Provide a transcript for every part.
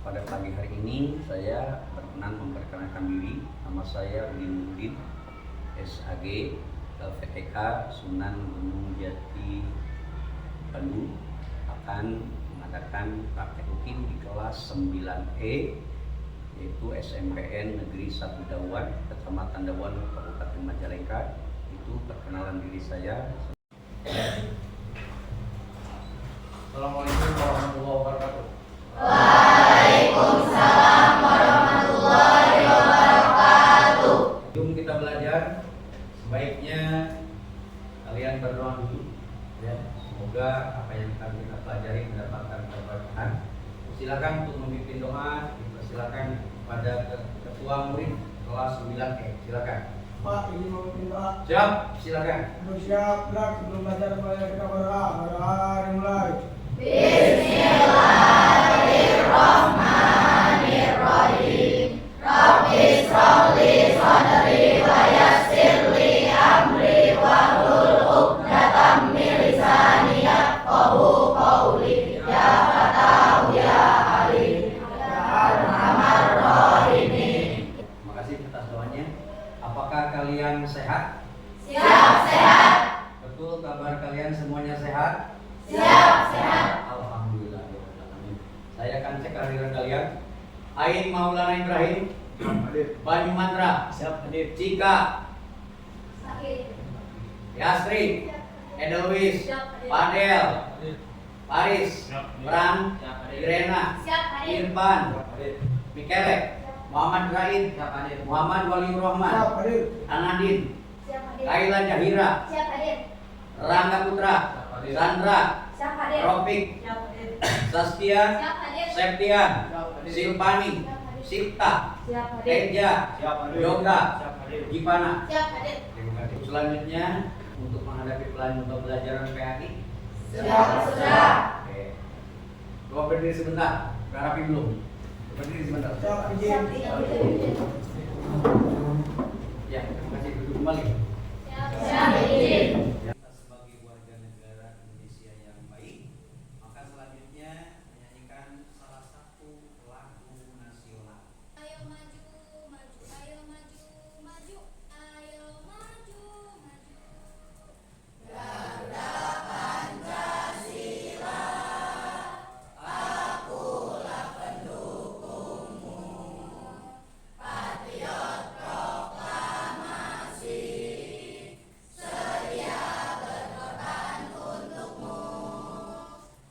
Pada pagi hari ini saya berkenan memperkenalkan diri. Nama saya Udin SAG, LVTK Sunan Gunung Jati Bandung, akan mengadakan praktek UKIM di kelas 9E, yaitu SMPN Negeri 1 Dawan, Kecamatan Dawan, Kabupaten Majalengka. Itu perkenalan diri saya. Assalamualaikum warahmatullahi wabarakatuh. Waalaikumsalam warahmatullahi wabarakatuh. Sebelum kita belajar, sebaiknya kalian berdoa dulu, ya. Semoga apa yang akan kita pelajari mendapatkan keberkahan. Silakan untuk memimpin doa, dipersilakan pada ketua murid kelas 9E. Silakan. Pak, ini mau minta. Siap, silakan. Siap, sebelum belajar kita berdoa. Dimulai. Bismillahirrahmanirrahim. Rabbi sholli sadri wa yassir li amri wahlul 'uqdatam min lisani yafqahu qawli. Ya Fatahu ya Alim ya Arhamar Rahimin. Terima kasih atas doanya. Apakah kalian sehat? Siap, sehat. Betul, kabar kalian semuanya sehat? Siap, sehat. Alhamdulillah. Saya akan cek kehadiran kalian. Ain Maulana Ibrahim, Banyu Mantra, Siap, hadir. Cika, Sakit. Yasri, Edelwis, Siap, hadir. Padel, Paris, Bran, Irena, Siap, hadir. Irfan, Mikele, Muhammad Raid, Muhammad Waliur Siap, Rahman, hadir. Anadin, Siap, hadir. Kaila Jahira, Siap, hadir. Rangga Putra, Sandra, Siap, hadir. Ropik, Siap, hadir. Saskia, Siap, hadir. Septian, Silpani, Sipta, Siap, hadir. Teja, Siap, hadir. Yoga, Siap, hadir. Gimana? Siap, hadir. Terima kasih. Selanjutnya untuk menghadapi pembelajaran PAI. Siap, sudah. Oke. Coba berdiri sebentar. Berharapin dulu. Berdiri sebentar. Siap, Siap, izin. hadir. Ya, terima kasih. Duduk kembali. Siap, izin. Kita sebagai warga negara Indonesia yang baik, maka selanjutnya menyanyikan salah satu lagu nasional. Ayo maju, maju, ayo maju, maju, ayo maju, maju. Garda Pancasila, akulah pendukungmu. Patriot proklamasi, sedia berkorban untukmu.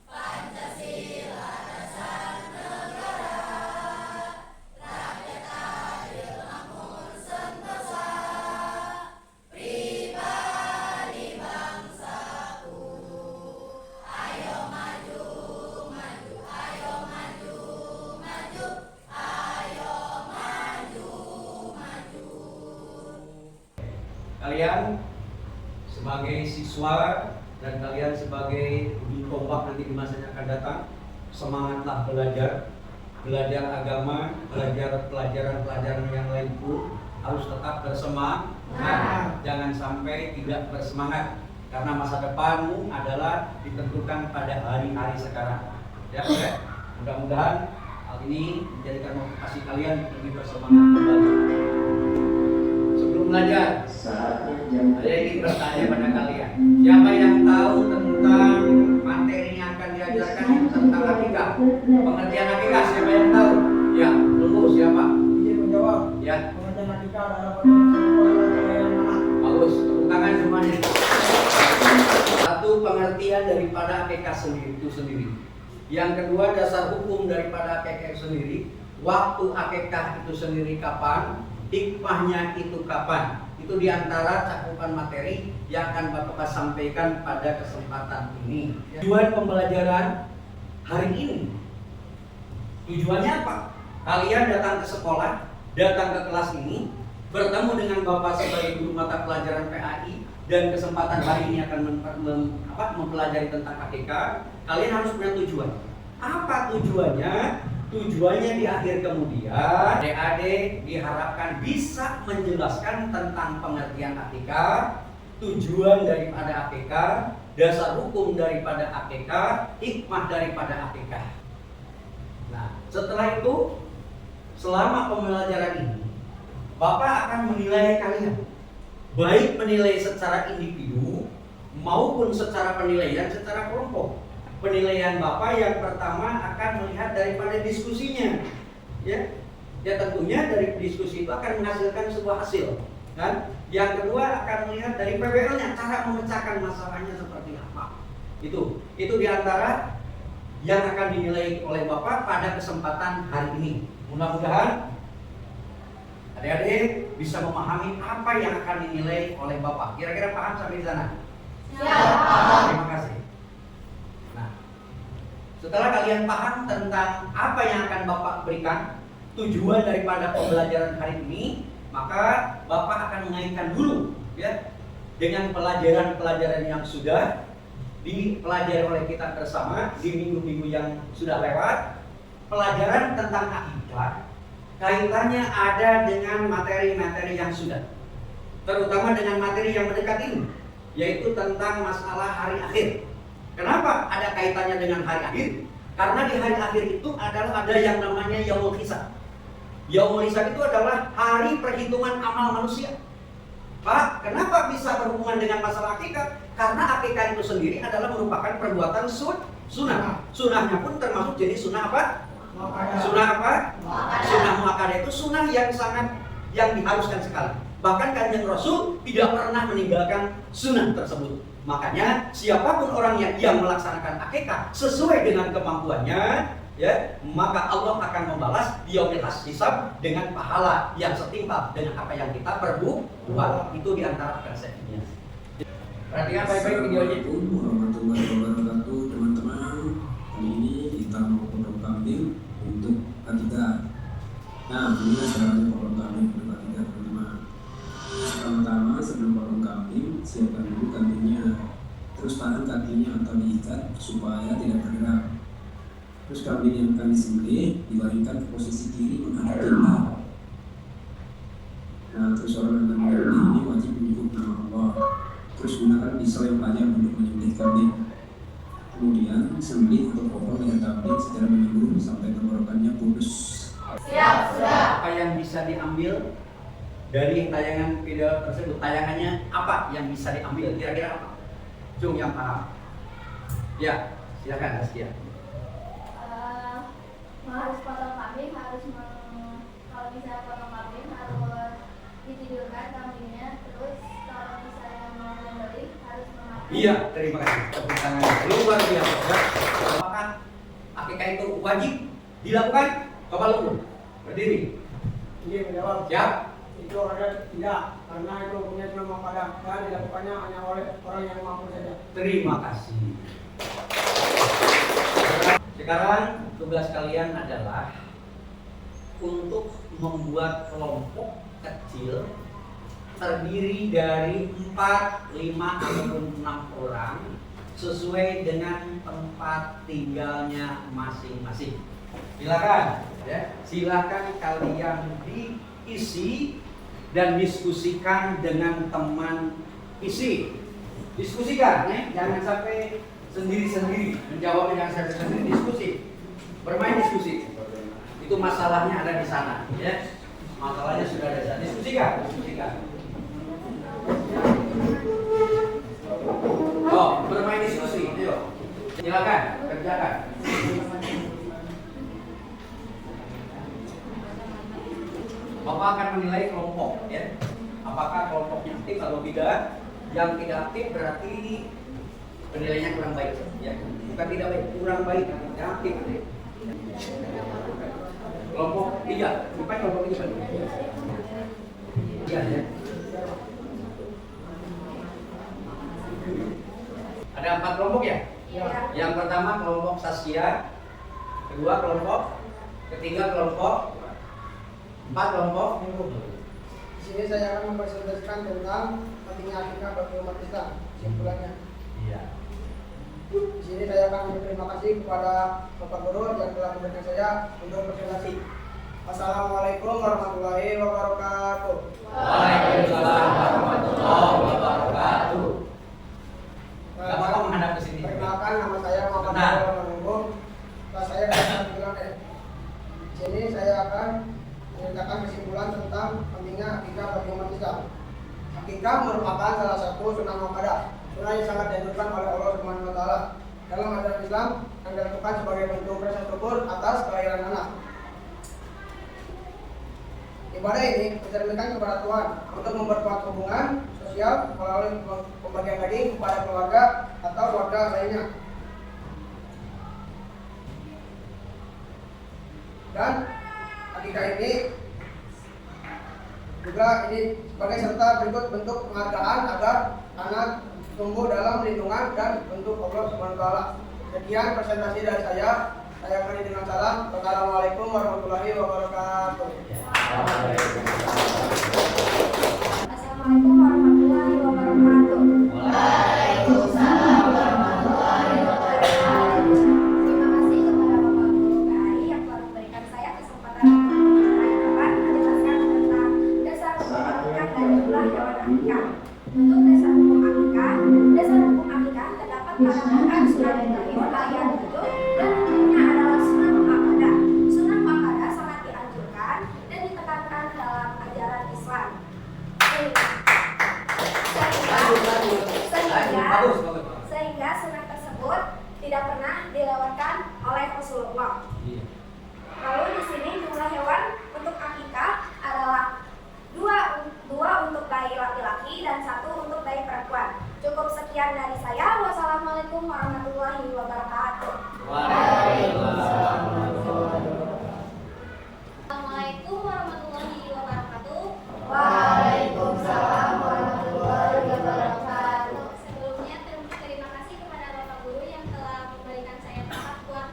Pancasila dasar negara, rakyat adil makmur sentosa, pribadi bangsaku. Ayo maju, maju, ayo maju, maju, ayo maju, maju. Kalian sebagai siswa dan kalian sebagai ujung tombak nanti di masa yang akan datang, semangatlah belajar agama, belajar pelajaran-pelajaran yang lain pun harus tetap bersemangat. Jangan sampai tidak bersemangat, karena masa depanmu adalah ditentukan pada hari-hari sekarang. Ya, oke? Mudah-mudahan hal ini menjadikan motivasi kalian lebih bersemangat kembali. Sebelum belajar, saya ingin bertanya pada kalian, siapa yang tahu tentang materi yang akan diajarkan itu tentang akikah? Pengertian akikah, siapa yang tahu? Ya, dulu siapa? Izin menjawab. Ya, Pengajian akikah adalah pengajian yang anak. bagus, tepuk tangan semuanya. Satu, pengertian daripada akikah itu sendiri. Yang kedua, dasar hukum daripada akikah itu sendiri. Waktu akikah itu sendiri kapan? Hikmahnya itu kapan? Itu diantara cakupan materi yang akan Bapak sampaikan pada kesempatan ini. Tujuan pembelajaran hari ini, tujuannya apa? Kalian datang ke sekolah, datang ke kelas ini, bertemu dengan Bapak sebagai guru mata pelajaran PAI, dan kesempatan hari ini akan mempelajari tentang akikah. Kalian harus punya tujuan. Apa tujuannya? Tujuannya di akhir kemudian adik-adik diharapkan bisa menjelaskan tentang pengertian akikah, tujuan daripada akikah, dasar hukum daripada akikah, hikmah daripada akikah. Nah, setelah itu, selama pembelajaran ini, Bapak akan menilai kalian, baik menilai secara individu maupun secara penilaian secara kelompok. Penilaian Bapak yang pertama akan melihat daripada diskusinya, ya. Ya tentunya dari diskusi itu akan menghasilkan sebuah hasil, kan? Yang kedua akan melihat dari PBL-nya, cara memecahkan masalahnya seperti apa. Itu diantara yang akan dinilai oleh Bapak pada kesempatan hari ini. Mudah-mudahan adik-adik bisa memahami apa yang akan dinilai oleh Bapak. Kira-kira paham sampai di sana? Siap. Terima kasih. Nah, setelah kalian paham tentang apa yang akan Bapak berikan, tujuan daripada pembelajaran hari ini, maka Bapak akan mengaitkan dulu ya dengan pelajaran-pelajaran yang sudah dipelajari oleh kita bersama di minggu-minggu yang sudah lewat. Pelajaran tentang akidah kaitannya ada dengan materi-materi yang sudah, terutama dengan materi yang mendekat ini, yaitu tentang masalah hari akhir. Kenapa ada kaitannya dengan hari akhir? Karena di hari akhir itu adalah ada yang namanya Yaumul Hisab. Yaumul Hisab itu adalah hari perhitungan amal manusia. Pak, kenapa bisa berhubungan dengan masalah akikah? Karena akikah itu sendiri adalah merupakan perbuatan sunnah. Sunnahnya pun termasuk jadi sunnah apa? Sunnah apa? Sunnah muakkadah itu sunnah yang diharuskan sekali. Bahkan Kanjeng Rasul tidak pernah meninggalkan sunnah tersebut. Makanya siapapun orang yang melaksanakan akikah sesuai dengan kemampuannya, ya, maka Allah akan membalas di yaumil hisab dengan pahala yang setimpal dengan apa yang kita perbuat. Itu diantara konsepnya. Perhatikan baik-baik videonya. Assalamualaikum warahmatullahi wabarakatuh, teman-teman. Hari ini kita mau potong kambing untuk akikah. Nah, ini caranya potong kambing untuk akikah, teman-teman. Pertama-tama sebelum potong kambing, siapkan dulu kambingnya. Terus tahan kakinya atau diikat supaya tidak bergerak. Terus kambing yang akan disembelih dibaringkan ke posisi kiri menghadap kiblat. Nah, terus orang yang menyembelih ini wajib menyebut nama Allah. Terus gunakan pisau yang tajam untuk menyembelih kambing. Kemudian sembelih atau potong dengan kambing secara menyeluruh sampai tenggorokannya putus. Siap, sudah. Apa yang bisa diambil dari tayangan video tersebut? Tayangannya apa yang bisa diambil? Kira-kira apa? Cung yang paham. Ya, silakan Askia. Harus potong kambing, kalau bisa potong kambing harus ditidurkan kambingnya, terus kalau misalnya mau membeli harus memakai. Iya, terima kasih. Tepuk tangan luar biasa. Ya. Apakah akikah itu wajib dilakukan? Coba lu berdiri. Ini menjawab. Siap. Itu ada tidak, karena itu punya nama pada dan dilakukannya hanya oleh orang yang mampu saja. Terima kasih. Sekarang tugas kalian adalah untuk membuat kelompok kecil terdiri dari 4, 5, ataupun 6 orang sesuai dengan tempat tinggalnya masing-masing. Silakan, ya. Silakan kalian diisi dan diskusikan dengan teman isi. Diskusikan, ya. Jangan sampai sendiri-sendiri menjawab, yang saya sendiri, diskusi, bermain diskusi. Itu masalahnya ada di sana, ya. Masalahnya sudah ada di sana. Diskusikan. Oh, bermain diskusi, yuk. Silakan, kerjakan. Bapak akan menilai kelompok, ya. Apakah kelompoknya aktif atau tidak? Yang tidak aktif berarti penilaiannya kurang baik, ya. Bukan tidak baik, kurang baik, yang aktif. Kelompok 3, bukan kelompok 3. Iya, ya. Ada 4 kelompok ya? Iya. Yang pertama kelompok Saskia, kedua kelompok, ketiga kelompok, 4 kelompok. Di sini saya akan mempresentasikan tentang pentingnya akikah bagi umat Islam. Kesimpulannya. Iya. Di sini saya akan berterima kasih kepada Bapak Guru yang telah memberikan saya untuk presentasi. Assalamualaikum warahmatullahi wabarakatuh. Waalaikumsalam warahmatullahi wabarakatuh. Gak apa-apa menghadap ke sini. Perkenalkan, nama saya Muhammad Benar. Abdul Manunggung. Kelas saya dari 9 sini saya akan menceritakan kesimpulan tentang pentingnya akikah bagi umat Islam. Akikah merupakan salah satu sunnah muakkadah, sunnah yang sangat dianjurkan oleh Allah Subhanahu wa taala dalam ajaran Islam yang dilakukan sebagai bentuk rasa syukur atas kelahiran anak. Ibadah ini mencerminkan kepada Tuhan untuk memperkuat hubungan sosial melalui pembagian daging kepada keluarga atau keluarga lainnya. Dan akikah ini juga sebagai serta berikut bentuk penghargaan agar anak tumbuh dalam lindungan dan bentuk Allah Subhanahu wa taala. Sekian presentasi dari saya. Saya akhiri dengan salam. Wassalamualaikum warahmatullahi wabarakatuh. Assalamualaikum warahmatullahi wabarakatuh. Waalaikumsalam warahmatullahi wabarakatuh. Terima kasih kepada Bapak Guru KAI yang telah memberikan saya kesempatan untuk menjelaskan tentang dasar hukum akikah dan jumlah hewan akikah. Untuk dasar hukum akikah terdapat pada Quran surat Al-Ibrahim ayat 7 dan hukumnya adalah sunnah muakkadah. Sunnah muakkadah sangat dianjurkan dan ditekankan dalam ajaran Islam. Sehingga sunnah tersebut tidak pernah dilewatkan oleh Rasulullah. Lalu di sini jumlah hewan untuk akikah adalah dua untuk bayi laki-laki dan 1 untuk bayi perempuan. Cukup sekian dari saya. Wassalamualaikum warahmatullahi wabarakatuh. Assalamualaikum warahmatullahi wabarakatuh. Waalaikumsalam warahmatullahi wabarakatuh. Sebelumnya terima kasih kepada Bapak Guru yang telah memberikan saya tempat buat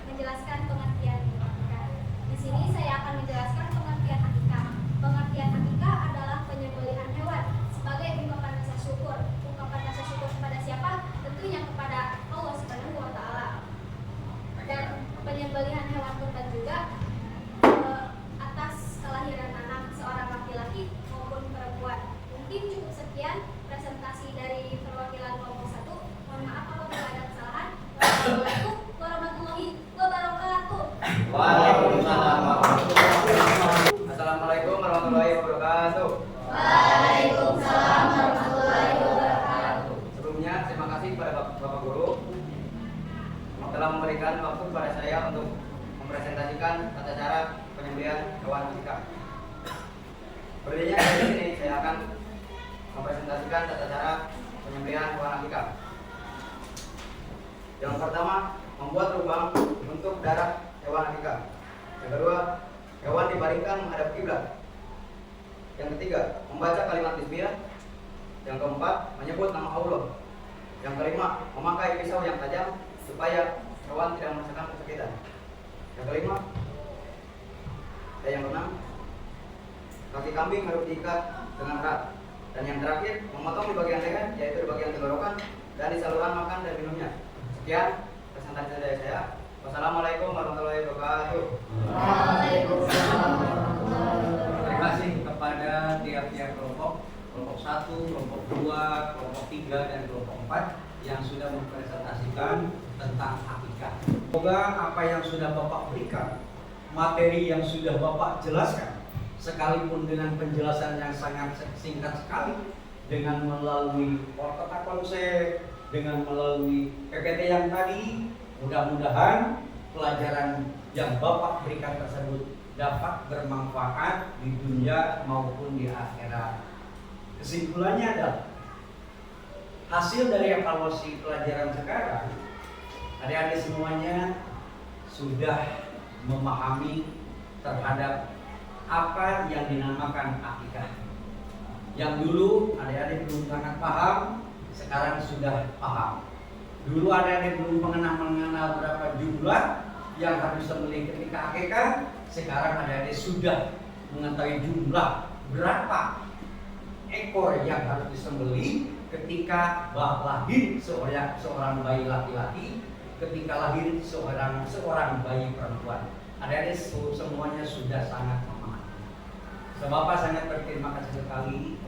menjelaskan pengertian akikah. Di sini saya akan menjelaskan pengertian akikah. Pengertian akikah adalah penyembelihan hewan sebagai ungkapan rasa syukur. Ungkapan rasa syukur kepada siapa? Tentunya kepada Allah Subhanahu wa taala. Dan penyembelihan hewan kurban juga atas kelahiran anak seorang laki-laki maupun perempuan. Mungkin cukup sekian presentasi dari perwakilan kelompok 1. Mohon maaf apabila ada kesalahan. Wassalamualaikum warahmatullahi wabarakatuh. Waalaikumsalam. Assalamualaikum warahmatullahi wabarakatuh. Waalaikumsalam warahmatullahi wabarakatuh. Sebelumnya terima kasih kepada Bapak Guru yang telah memberikan waktu kepada saya untuk mempresentasikan tata cara penyembelihan hewan akikah. Berikutnya dari sini saya akan mempresentasikan tata cara penyembelihan hewan akikah. Yang pertama, membuat lubang untuk darah hewan akikah. Yang kedua, hewan dibaringkan menghadap kiblat. Yang ketiga, membaca kalimat bismillah. Yang keempat, menyebut nama Allah. Yang kelima, memakai pisau yang tajam supaya hewan tidak merasakan kesakitan. Yang kelima, yang keenam, kaki kambing harus diikat dengan erat. Dan yang terakhir, memotong di bagian leher, yaitu di bagian tenggorokan dan di saluran makan dan minumnya. Sekian presentasi dari saya. Wassalamualaikum warahmatullahi wabarakatuh. Waalaikumsalam warahmatullahi wabarakatuh. Terima kasih kepada tiap-tiap kelompok 1, kelompok 2, kelompok 3, dan kelompok 4 yang sudah mempresentasikan tentang akikah. Semoga apa yang sudah Bapak berikan, materi yang sudah Bapak jelaskan, sekalipun dengan penjelasan yang sangat singkat sekali, dengan melalui kotak konsep, dengan melalui PPT yang tadi, mudah-mudahan pelajaran yang Bapak berikan tersebut dapat bermanfaat di dunia maupun di akhirat. Kesimpulannya adalah hasil dari evaluasi pelajaran sekarang, adik-adik semuanya sudah memahami terhadap apa yang dinamakan akikah. Yang dulu adik-adik belum sangat paham, sekarang sudah paham. Dulu adik-adik belum mengenal berapa jumlah yang harus disembelih ketika akikah. Sekarang adik-adik sudah mengetahui jumlah berapa ekor yang harus disembelih ketika lahir seorang bayi laki-laki, ketika lahir seorang bayi perempuan. Adik-adik semuanya sudah sangat memahami. Bapak sangat berterima kasih sekali.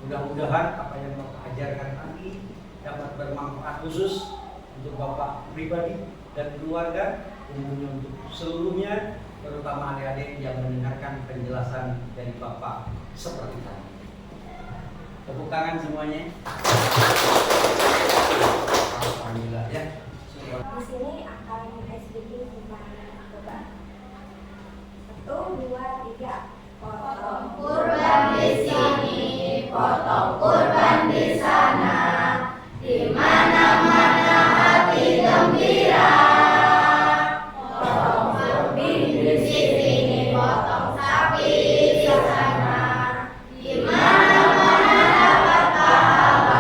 Mudah-mudahan apa yang Bapak ajarkan tadi dapat bermanfaat khusus untuk Bapak pribadi dan keluarga, umumnya untuk seluruhnya, terutama adik-adik yang mendengarkan penjelasan dari Bapak seperti tadi. Tepuk tangan semuanya. Alhamdulillah ya. Di sini akan sedikit tentang narkoba. 1, 2, 3. Potong kurban di sini, potong kurban di sana, di mana-mana hati gembira. Potong kambing di sini, potong sapi di sana, di mana-mana dapat pahala.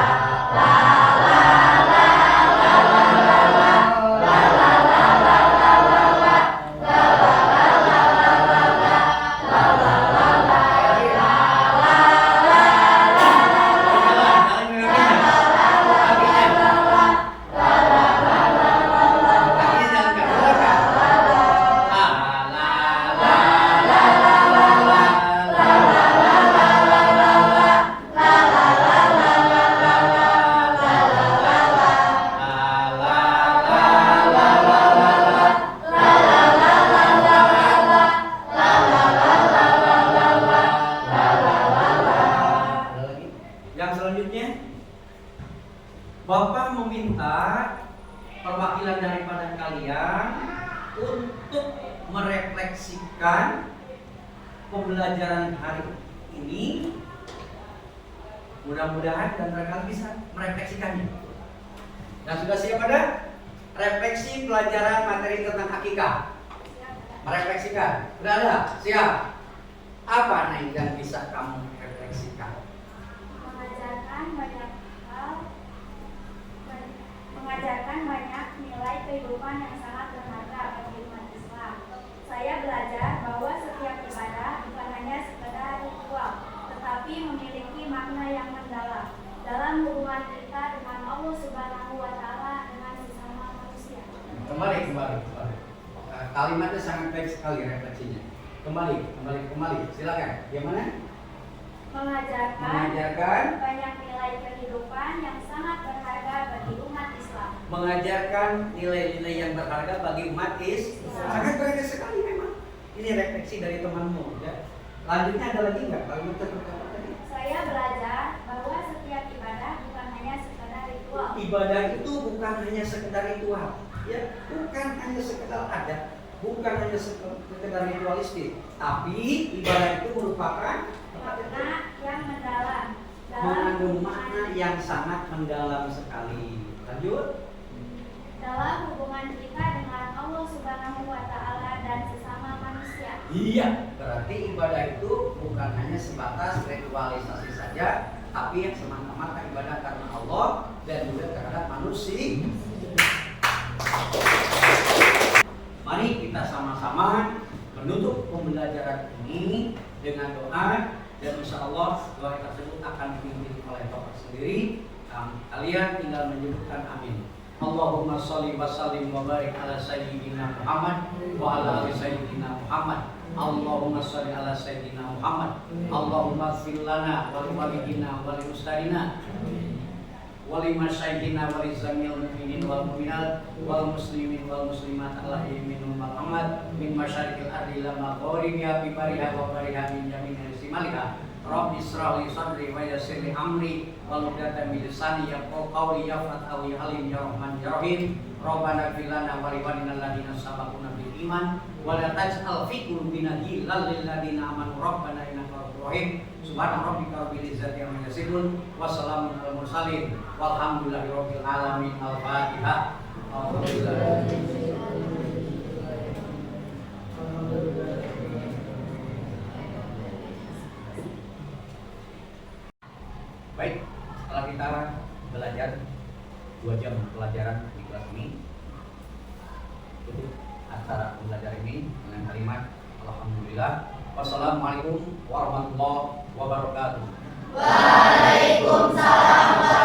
Yang selanjutnya, Bapak meminta perwakilan daripada kalian untuk merefleksikan pembelajaran hari ini. Mudah-mudahan dan mereka bisa merefleksikannya. Dan sudah siap pada refleksi pelajaran materi tentang akikah? Merefleksikan. Sudah ada? Siap. Apa nih yang bisa kamu refleksikan? Mengajarkan banyak nilai kehidupan yang sangat berharga bagi umat Islam. Saya belajar bahwa setiap ibadah bukan hanya sekedar ritual, tetapi memiliki makna yang mendalam dalam hubungan kita dengan Allah Subhanahu wa Ta'ala dengan sesama manusia. Kembali. Kalimatnya sangat baik sekali refleksinya. Kembali. Silakan. Yang mana? Mengajarkan banyak nilai kehidupan yang sangat berharga bagi umat Islam. Mengajarkan nilai-nilai yang berharga bagi umat Islam. Sangat berharga sekali memang. Ini refleksi dari temanmu ya. Lanjutnya ada lagi nggak? Kalimat seperti apa tadi? Saya belajar bahwa setiap ibadah bukan hanya sekedar ritual. Ibadah itu bukan hanya sekedar ritual, ya, bukan hanya sekedar adat, bukan hanya sekedar ritualistik, tapi ibadah itu merupakan Makna yang mendalam mengandung makna yang sangat mendalam sekali. Lanjut. dalam hubungan kita dengan Allah Subhanahu wa Ta'ala dan sesama manusia. Iya, berarti ibadah itu bukan hanya sebatas ritualisasi saja, tapi yang semata-mata ibadah karena Allah dan juga terhadap manusia. Mari kita sama-sama menutup pembelajaran ini dengan doa, dan insya Allah doa tersebut akan dipimpin oleh Bapak sendiri. Kalian tinggal menyebutkan amin. Allahumma sholli wa sallim wa barik ala sayyidina Muhammad wa ala ali sayyidina Muhammad. Allahumma sholli ala sayyidina Muhammad. Allahumma ighfir lana wa li walidina wa li ustadina wa li masyayikhina wa li zamil mu'minin wal mu'minat wal muslimin wal muslimat alaihi minhum Muhammad min masyariqil ardi ila magharibiha bi bariha wa bariha min jami'i simaliha. Rabbi israh li sadri wa yassir li amri wal uqdatan min lisani yafqahu qawli ya Fatahu ya Halim ya Rahman ya Rahim. Rabbana ighfir lana wa li walidina alladziina sabaquna bil iman wa la taj'al fi qulubina ghillan lil ladziina amanu rabbana innaka ra'ufur rahim. Subhana rabbika rabbil izzati amma yasifun wa salamun alal mursalin walhamdulillahi rabbil alamin. Al-Fatihah. Baik, setelah kita belajar 2 jam pelajaran di kelas ini, tutup acara pembelajaran ini dengan kalimat Alhamdulillah. Wassalamualaikum warahmatullahi wabarakatuh. Waalaikumsalam.